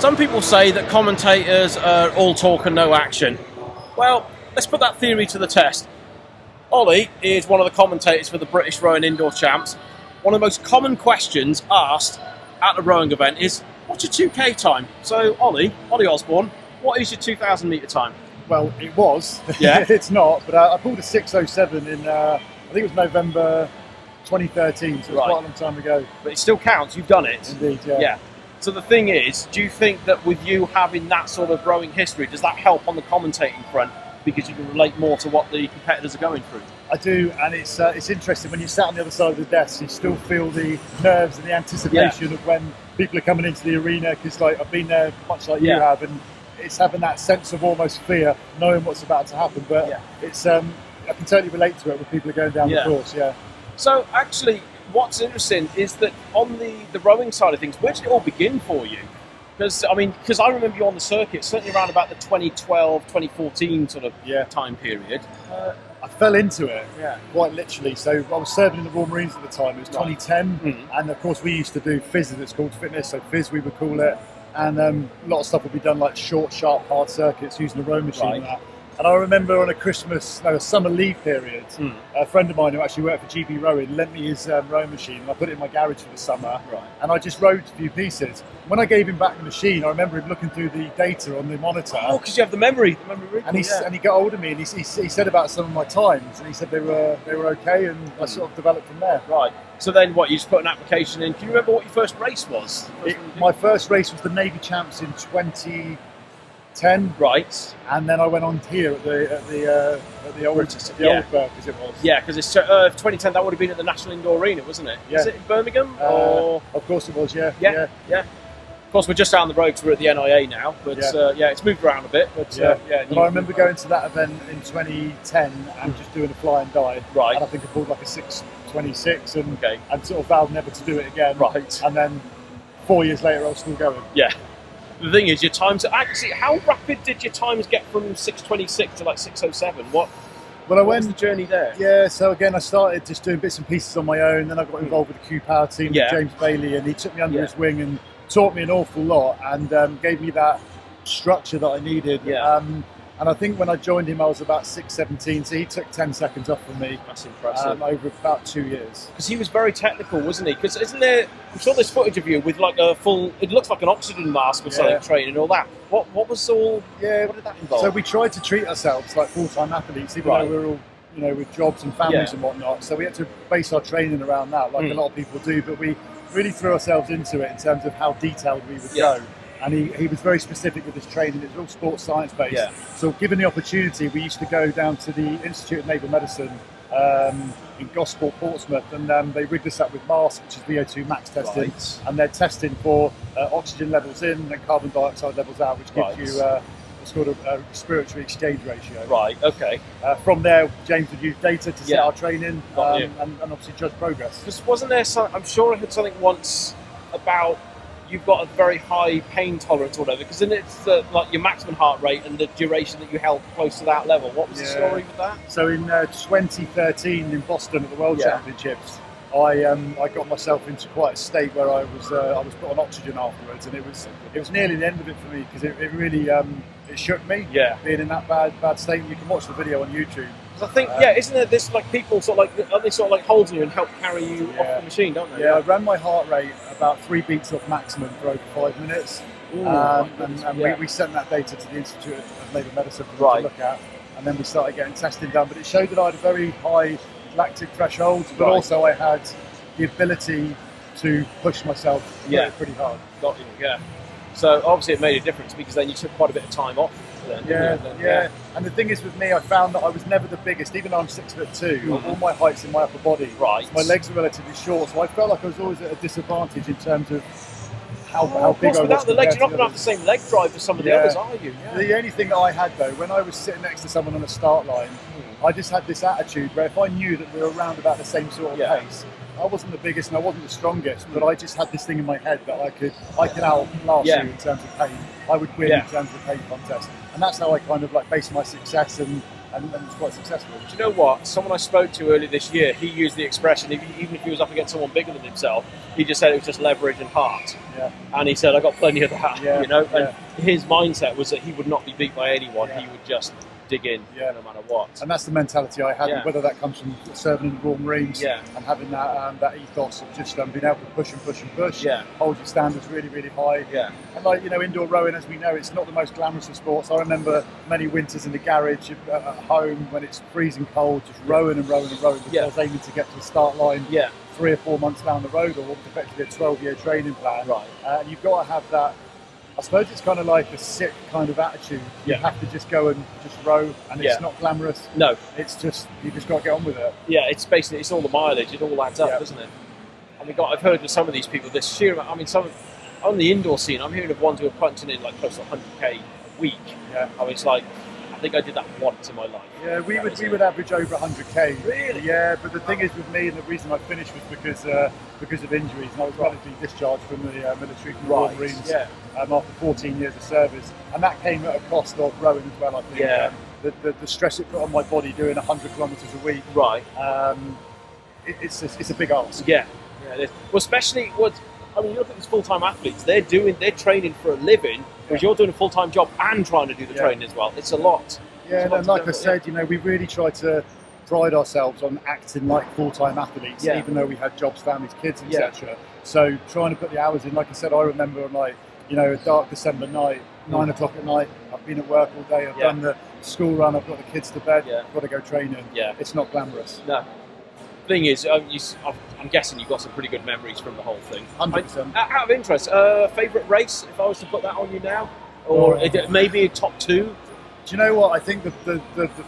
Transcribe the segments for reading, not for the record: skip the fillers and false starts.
Some people say that commentators are all talk and no action. Well, let's put that theory to the test. Ollie is one of the commentators for the British Rowing Indoor Champs. One of the most common questions asked at the rowing event is, what's your 2K time? So, Ollie Osborne, what is your 2,000 metre time? Well, it was. Yeah. It's not, but I pulled a 6:07 in, I think it was November 2013, so it was quite a long time ago. But it still counts, you've done it. Indeed, yeah. Yeah. So the thing is, do you think that with you having that sort of rowing history, does that help on the commentating front? Because you can relate more to what the competitors are going through. I do, and it's interesting when you sat on the other side of the desk, you still feel the nerves and the anticipation of when people are coming into the arena, because like I've been there much like you have, and it's having that sense of almost fear, knowing what's about to happen. But it's I can totally relate to it when people are going down the course. Yeah. So actually, what's interesting is that on the rowing side of things, where did it all begin for you? Because I remember you on the circuit, certainly around about the 2012, 2014 sort of time period. I fell into it, quite literally. So I was serving in the Royal Marines at the time. It was 2010, and of course we used to do FIS, as it's called, fitness. So FIS we would call it, and a lot of stuff would be done like short, sharp, hard circuits using a row machine and that. And I remember on a summer leave period, a friend of mine who actually worked for GB Rowing lent me his rowing machine, and I put it in my garage for the summer, and I just rowed a few pieces. When I gave him back the machine, I remember him looking through the data on the monitor. Oh, because you have the memory and he got hold of me, and he said about some of my times, and he said they were okay, and I sort of developed from there. Right. So then what, you just put an application in. Can you remember what your first race was? My first race was the Navy Champs in 2010. Right. And then I went on here at the old because it was. Yeah, because it's 2010. That would have been at the National Indoor Arena, wasn't it? Yeah. Was it in Birmingham? Or? Of course it was. Yeah. Of course, we're just down the road because we're at the NIA now. But it's moved around a bit. But But I remember going to that event in 2010 and just doing a fly and die. Right. And I think I pulled like a 6:26 and sort of vowed never to do it again. Right. And then 4 years later, I was still going. Yeah. The thing is, your times actually. How rapid did your times get from 6:26 to like 6:07? What was the journey there? Yeah, so again, I started just doing bits and pieces on my own. Then I got involved with the Q Power team with James Bailey, and he took me under his wing and taught me an awful lot, and gave me that structure that I needed. And I think when I joined him, I was about 6:17, so he took 10 seconds off from me. That's impressive. Over about 2 years. Because he was very technical, wasn't he? Because isn't there? I'm sure there's footage of you with like a full. It looks like an oxygen mask or something, training and all that. What was all? Yeah, what did that involve? So we tried to treat ourselves like full-time athletes, even though we were all, with jobs and families and whatnot. So we had to base our training around that, like a lot of people do. But we really threw ourselves into it in terms of how detailed we would go. And he was very specific with his training. It was all sports science based. So given the opportunity, we used to go down to the Institute of Naval Medicine in Gosport, Portsmouth, and they rigged us up with masks, which is VO2 max testing, and they're testing for oxygen levels in and carbon dioxide levels out, which gives you what's called a respiratory exchange ratio. Right, okay. From there, James would use data to set our training and obviously judge progress. Because wasn't there I'm sure I heard something once about you've got a very high pain tolerance or whatever, because then it's like your maximum heart rate and the duration that you held close to that level. What was the story with that? So in 2013 in Boston at the World Championships, I got myself into quite a state where I was put on oxygen afterwards, and it was nearly the end of it for me, because it really it shook me being in that bad state. You can watch the video on YouTube. I think, isn't there this like people they holding you and help carry you off the machine, don't they? Yeah, I ran my heart rate about 3 beats off maximum for over 5 minutes. We sent that data to the Institute of Naval Medicine for them to look at, and then we started getting testing done. But it showed that I had a very high lactic threshold, but also I had the ability to push myself pretty hard. Got you, So obviously it made a difference, because then you took quite a bit of time off. And the thing is with me, I found that I was never the biggest, even though I'm 6'2", all my height's in my upper body. Right. So my legs are relatively short, so I felt like I was always at a disadvantage in terms of how big I was. Without the legs, you're not going to have the same leg drive as some of the others, are you? The only thing that I had though, when I was sitting next to someone on the start line, I just had this attitude where if I knew that we were around about the same sort of pace, I wasn't the biggest and I wasn't the strongest, but I just had this thing in my head that I can outlast you in terms of pain. I would win in terms of the pain contest, and that's how I kind of like based my success and and it's quite successful. Do you know what? Someone I spoke to earlier this year, he used the expression, even if he was up against someone bigger than himself, he just said it was just leverage and heart. Yeah. And he said, I got plenty of that, you know? Yeah. And his mindset was that he would not be beat by anyone. Yeah. He would just dig in no matter what. And that's the mentality I had, whether that comes from serving in the Royal Marines and having that ethos of just being able to push, hold your standards really, really high. Yeah. And like, you know, indoor rowing, as we know, it's not the most glamorous of sports. I remember many winters in the garage at home when it's freezing cold, just rowing because I was aiming to get to the start line 3 or 4 months down the road, or what was effectively a 12-year training plan. Right. And you've got to have that. I suppose it's kind of like a sick kind of attitude. You have to just go and just row, and it's not glamorous. No. It's just, you just got to get on with it. Yeah, it's basically, it's all the mileage. It all adds up, doesn't it? And I've heard of some of these people, this sheer amount, I mean, on the indoor scene, I'm hearing of ones who are punching in like close to 100k a week. Yeah. I mean, it's like, I think I did that once in my life. Yeah, we would average over 100k. Really? Yeah, but the thing is with me, and the reason I finished was because of injuries, and I was medically discharged from the military, from the Royal Marines after 14 years of service, and that came at a cost of rowing as well. I think. Yeah. The stress it put on my body doing 100 kilometres a week. Right. It's a big ask. Yeah. Yeah. It is. Well, especially I mean, you look at these full-time athletes. They're training for a living, whereas you're doing a full-time job and trying to do the training as well. It's a lot. Yeah, and like I said, you know, we really try to pride ourselves on acting like full-time athletes, even though we had jobs, families, kids, etc. So trying to put the hours in. Like I said, I remember on like, you know, a dark December night, 9 o'clock at night. I've been at work all day. I've done the school run. I've got the kids to bed. I've got to go training. Yeah, it's not glamorous. No. Thing is, I'm guessing you've got some pretty good memories from the whole thing. 100%. Out of interest, favourite race, if I was to put that on you now? Or maybe a top two? Do you know what? I think the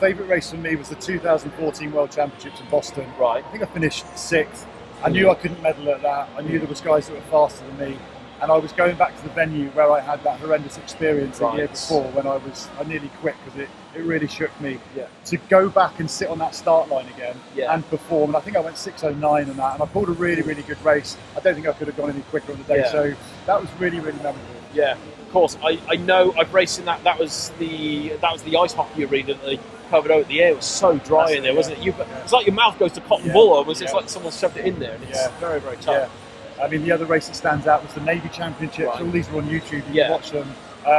favourite race for me was the 2014 World Championships in Boston. Right. I think I finished 6th. I knew I couldn't medal at that. I knew there was guys that were faster than me. And I was going back to the venue where I had that horrendous experience the year before when I nearly quit because it really shook me. Yeah. To go back and sit on that start line again and perform. And I think I went 6:09 in that, and I pulled a really, really good race. I don't think I could have gone any quicker on the day. Yeah. So that was really, really memorable. Yeah, of course. I know I've raced in that. That was the ice hockey arena that they covered over. The air was so dry in there, wasn't it? It's like your mouth goes to cotton wool almost. It's like someone shoved it in there, and it's very, very tough. Yeah. I mean, the other race that stands out was the Navy Championships. Right. All these are on YouTube. You can watch them.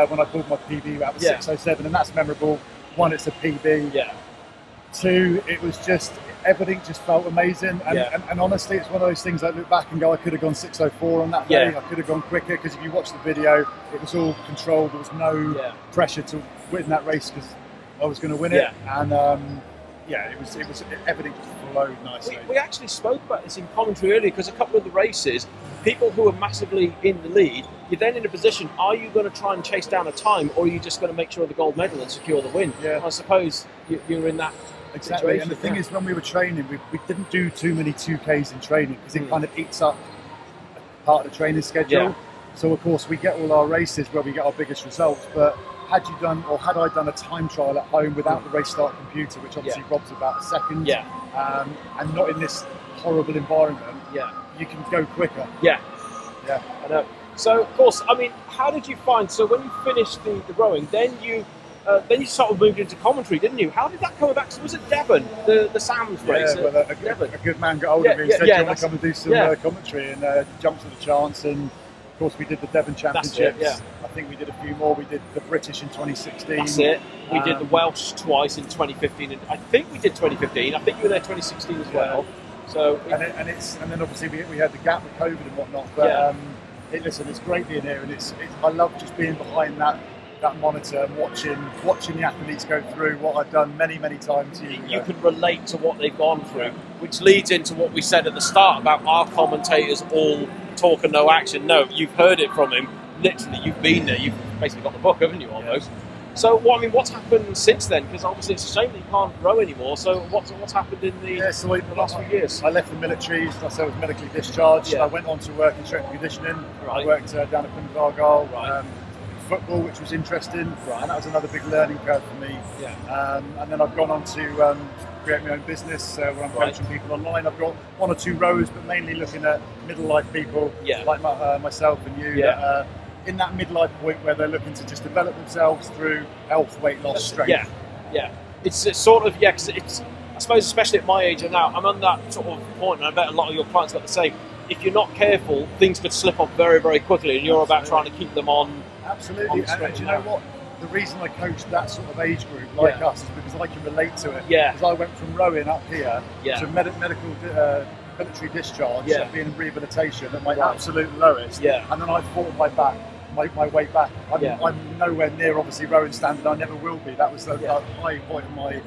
When I pulled my PB, that was 6:07, and that's memorable. 1, it's a PB. Yeah. 2, it was just, everything just felt amazing. And honestly, it's one of those things I look back and go, I could have gone 6:04 on that day. I could have gone quicker, because if you watch the video, it was all controlled. There was no pressure to win that race because I was going to win it. And it was everything just flowed nicely. We actually spoke about this in commentary earlier, because a couple of the races, people who are massively in the lead, you're then in a position, are you going to try and chase down a time, or are you just going to make sure of the gold medal and secure the win? Yeah. I suppose you're in that situation. And the thing is, when we were training, we didn't do too many 2Ks in training, because it kind of eats up part of the training schedule. Yeah. So of course we get all our races where we get our biggest results, but had I done a time trial at home without the race start computer, which obviously robs about a second, and not in this horrible environment, you can go quicker. Yeah, I know. So of course, I mean, how did you find? So when you finished the rowing, then you sort of moved into commentary, didn't you? How did that come about? Was it Devon, the Sam's race? Yeah, well, a good man got hold of me and said, "Do you want to come and do some commentary?" And jumped at the chance, and of course we did the Devon Championships. I think we did a few more. We did the British in 2016. That's it. We did the Welsh twice in 2015, and I think we did 2015. I think you were there 2016 as well. So and then obviously we had the gap with COVID and whatnot. But listen, it's great being here, and I love just being behind that monitor and watching the athletes go through what I've done many times. You can relate to what they've gone through, which leads into what we said at the start about our commentators all talk and no action. No, you've heard it from him. Literally, you've been there. You've basically got the book, haven't you, almost? Yeah. So, what's happened since then? Because obviously it's a shame that you can't row anymore. So, what's happened in the last few years? I left the military. I was medically discharged. I went on to work in strength and conditioning. Right. I worked down at Plymouth Argyle. Right. Football, which was interesting, and that was another big learning curve for me. Yeah. And then I've gone on to create my own business where I'm coaching people online. I've got 1 or 2 rows, but mainly looking at middle life people like myself and you. That, in that midlife point where they're looking to just develop themselves through health, weight loss, strength. Yeah. It's sort of, yeah, 'cause it's, I suppose, especially at my age and now, I'm on that sort of point, and I bet a lot of your clients got the same. If you're not careful, things could slip off very, very quickly, and you're about trying to keep them on. Absolutely, and do you know what? The reason I coach that sort of age group like us is because I can relate to it. Yeah. Because I went from rowing up here to medical military discharge, being in rehabilitation at my absolute lowest, and then I fought my way back. I'm nowhere near obviously rowing standard. I never will be. That was the high point of my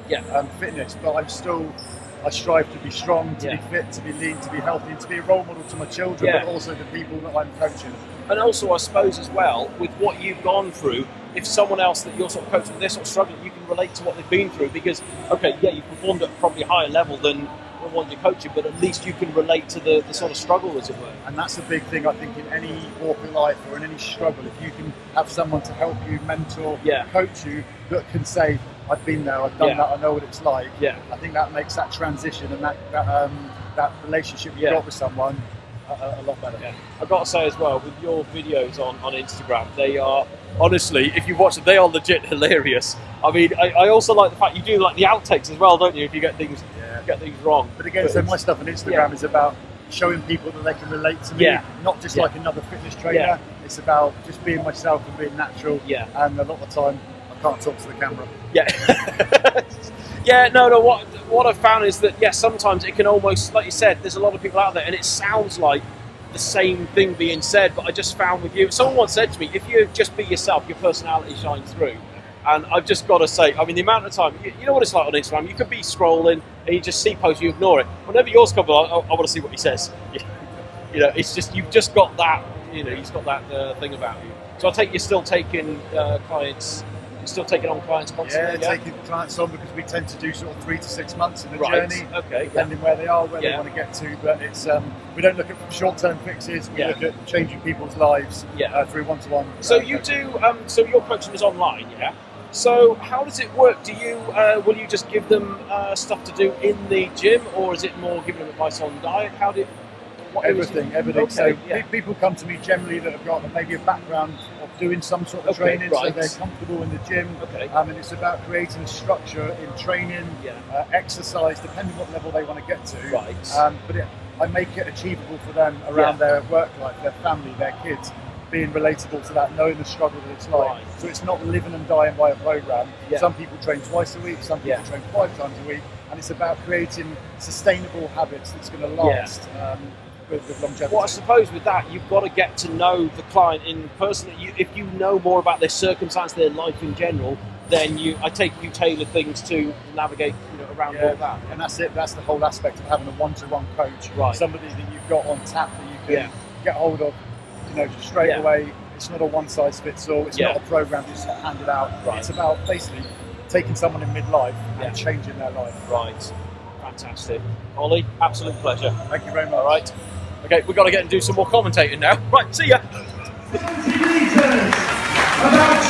fitness, but I strive to be strong, to be fit, to be lean, to be healthy, and to be a role model to my children, but also the people that I'm coaching. And also, I suppose as well, with what you've gone through, if someone else that you're sort of coaching, they're sort of struggling, you can relate to what they've been through, because, okay, yeah, you've performed at probably a higher level than the one you're coaching, but at least you can relate to the sort of struggle, as it were. And that's a big thing, I think, in any walk of life or in any struggle. If you can have someone to help you, mentor, coach you, that can say, I've been there, I've done that, I know what it's like. I think that makes that transition and that relationship you've got with someone a lot better. I've got to say as well, with your videos on Instagram, they are, honestly, if you watch them, they are legit hilarious. I mean, I also like the fact you do like the outtakes as well, don't you, if you get things wrong. But again, so my stuff on Instagram is about showing people that they can relate to me, not just like another fitness trainer. It's about just being myself and being natural, and a lot of the time I can't talk to the camera. No, what I've found is that, sometimes it can almost, like you said, there's a lot of people out there and it sounds like the same thing being said, but I just found with you, someone once said to me, if you just be yourself, your personality shines through. And I've just got to say, I mean, the amount of time, you know what it's like on Instagram, you could be scrolling and you just see posts, you ignore it. Whenever yours comes on, I want to see what he says. You know, it's just, you've just got that, you've got that thing about you. So I take you're still taking clients. Still taking on clients constantly? Taking clients on, because we tend to do sort of 3 to 6 months in the journey, depending where they are, where they want to get to. But it's we don't look at short-term fixes. We look at changing people's lives through one-to-one. So you do. So your coaching is online, So how does it work? Do you will you just give them stuff to do in the gym, or is it more giving them advice on diet? Everything. Okay, so people come to me generally that have got maybe a background of doing some sort of training, so they're comfortable in the gym. And it's about creating a structure in training, exercise, depending what level they want to get to. But I make it achievable for them around their work life, their family, their kids, being relatable to that, knowing the struggle that it's like. So it's not living and dying by a program. Some people train twice a week, some people train 5 times a week, and it's about creating sustainable habits that's going to last. With longevity. Well, I suppose with that, you've got to get to know the client in person. If you know more about their circumstance, their life in general, then I take you tailor things to navigate around all that. And that's it. That's the whole aspect of having a one-to-one coach, somebody that you've got on tap that you can get hold of, straight away. It's not a one-size-fits-all. It's not a program just handed out. It's about basically taking someone in midlife and changing their life. Fantastic. Ollie, absolute pleasure. Thank you very much. All right. Okay, we've got to get and do some more commentating now. Right, see ya. 20 metres about